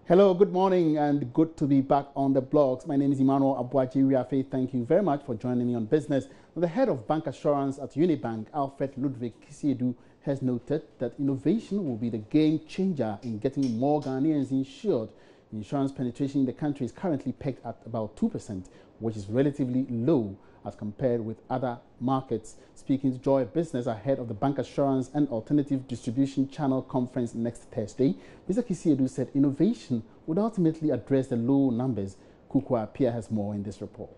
Hello, good morning, and good to be back on the blogs. My name is Emmanuel Abuaji. Thank you very much for joining me on business. The head of bank assurance at Unibank, Alfred Ludwig Kisiedu, has noted that innovation will be the game changer in getting more Ghanaians insured. Insurance penetration in the country is currently pegged at about 2%, which is relatively low as compared with other markets. Speaking to Joy Business ahead of the Bank Assurance and Alternative Distribution Channel Conference next Thursday, Mr. Kisiedu said innovation would ultimately address the low numbers. Kukwa Pia has more in this report.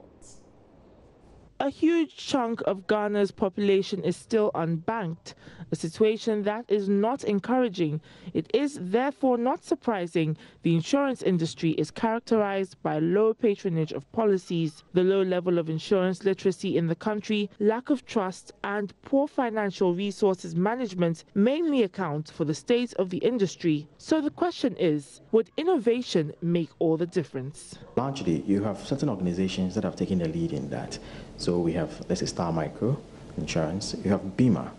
A huge chunk of Ghana's population is still unbanked, a situation that is not encouraging. It is therefore not surprising the insurance industry is characterized by low patronage of policies. The low level of insurance literacy in the country, lack of trust, and poor financial resources management mainly account for the state of the industry. So the question is, would innovation make all the difference? Largely, you have certain organizations that have taken the lead in that. So we have, let's say, Star Micro Insurance, you have Bima,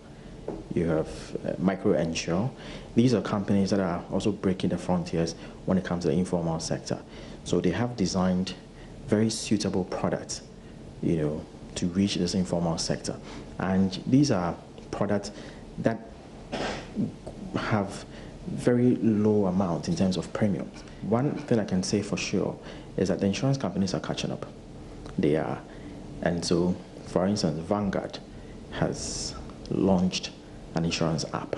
you have Micro Insure. These are companies that are also breaking the frontiers when it comes to the informal sector. So they have designed very suitable products, to reach this informal sector. And these are products that have very low amount in terms of premiums. One thing I can say for sure is that the insurance companies are catching up. They are. And so, for instance, Vanguard has launched an insurance app.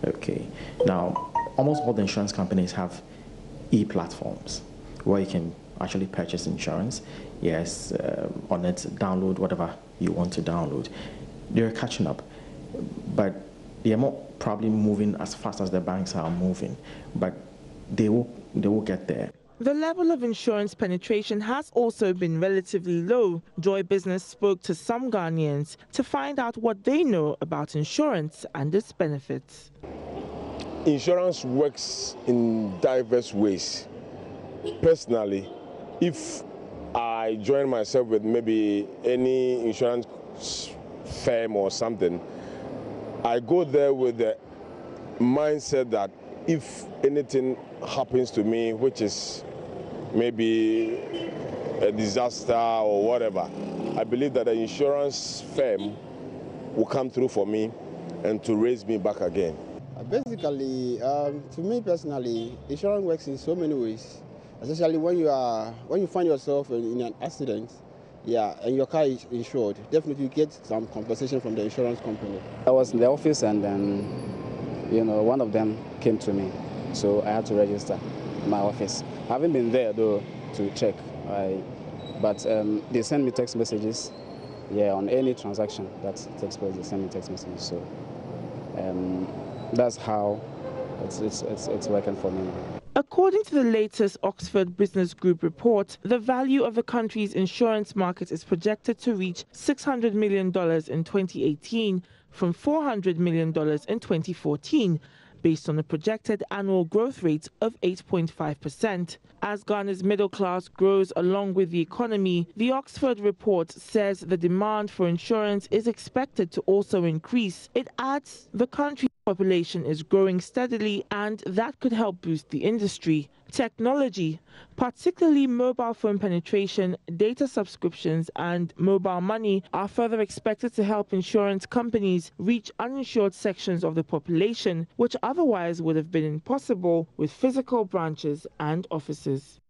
Okay. Now, almost all the insurance companies have e-platforms where you can actually purchase insurance. Yes, on it, download whatever you want to download. They're catching up, but they are not probably moving as fast as the banks are moving, but they will get there. The level of insurance penetration has also been relatively low. Joy Business spoke to some Ghanaians to find out what they know about insurance and its benefits. Insurance works in diverse ways. Personally, if I join myself with maybe any insurance firm or something, I go there with the mindset that if anything happens to me, which is maybe a disaster or whatever, I believe that the insurance firm will come through for me and to raise me back again. Basically, to me personally, insurance works in so many ways, especially when you find yourself in an accident, and your car is insured. Definitely you get some compensation from the insurance company. I was in the office and then, one of them came to me, so I had to register in my office. I haven't been there though to check, but they send me text messages. On any transaction that takes place, they send me text messages. So that's how it's working for me. According to the latest Oxford Business Group report, the value of the country's insurance market is projected to reach $600 million in 2018 from $400 million in 2014, based on a projected annual growth rate of 8.5%. As Ghana's middle class grows along with the economy, the Oxford report says the demand for insurance is expected to also increase. It adds the country's population is growing steadily and that could help boost the industry. Technology, particularly mobile phone penetration, data subscriptions and mobile money are further expected to help insurance companies reach uninsured sections of the population, which otherwise would have been impossible with physical branches and offices.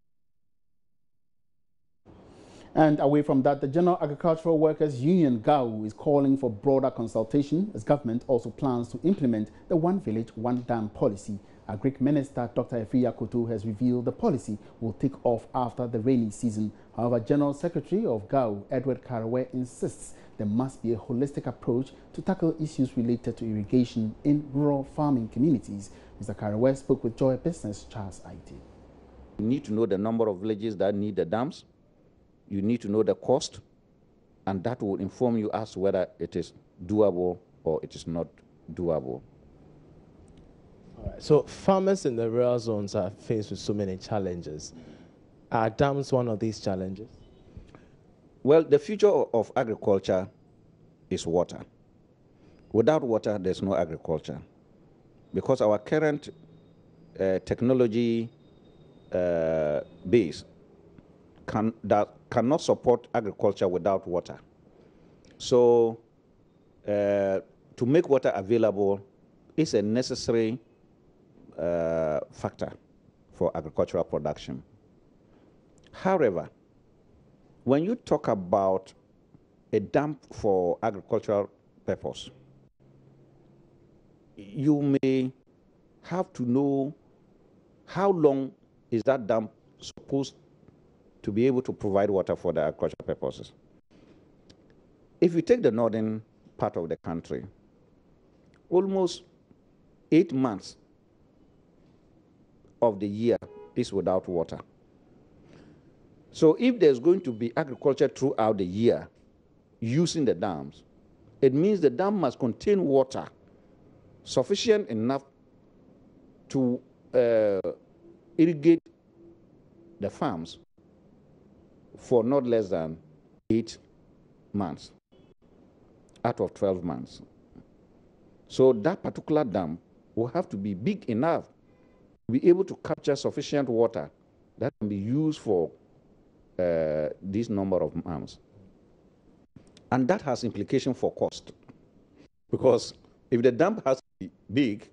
And away from that, the General Agricultural Workers Union, GAWU, is calling for broader consultation as government also plans to implement the One Village, One Dam policy. Agric Minister Dr. Efia Koto has revealed the policy will take off after the rainy season. However, General Secretary of GAWU, Edward Karawe, insists there must be a holistic approach to tackle issues related to irrigation in rural farming communities. Mr. Karawe spoke with Joy Business Charles IT. You need to know the number of villages that need the dams. You need to know the cost, and that will inform you as to whether it is doable or it is not doable. All right. So farmers in the rural zones are faced with so many challenges. Are dams one of these challenges? Well, the future of agriculture is water. Without water, there's no agriculture. Because our current technology base that cannot support agriculture without water. So to make water available is a necessary factor for agricultural production. However, when you talk about a dam for agricultural purpose, you may have to know how long is that dam supposed to be able to provide water for the agricultural purposes. If you take the northern part of the country, almost 8 months of the year is without water. So if there's going to be agriculture throughout the year using the dams, it means the dam must contain water sufficient enough to irrigate the farms for not less than 8 months out of 12 months. So that particular dam will have to be big enough to be able to capture sufficient water that can be used for this number of months. And that has implication for cost. Because if the dam has to be big,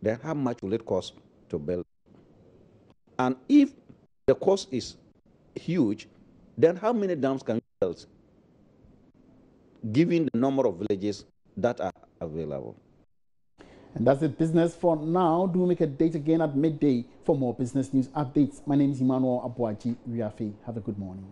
then how much will it cost to build? And if the cost is huge, then how many dams can you build, given the number of villages that are available? And that's it, business for now. Do make a date again at midday for more business news updates. My name is Emmanuel Abuaji Riafe. Have a good morning.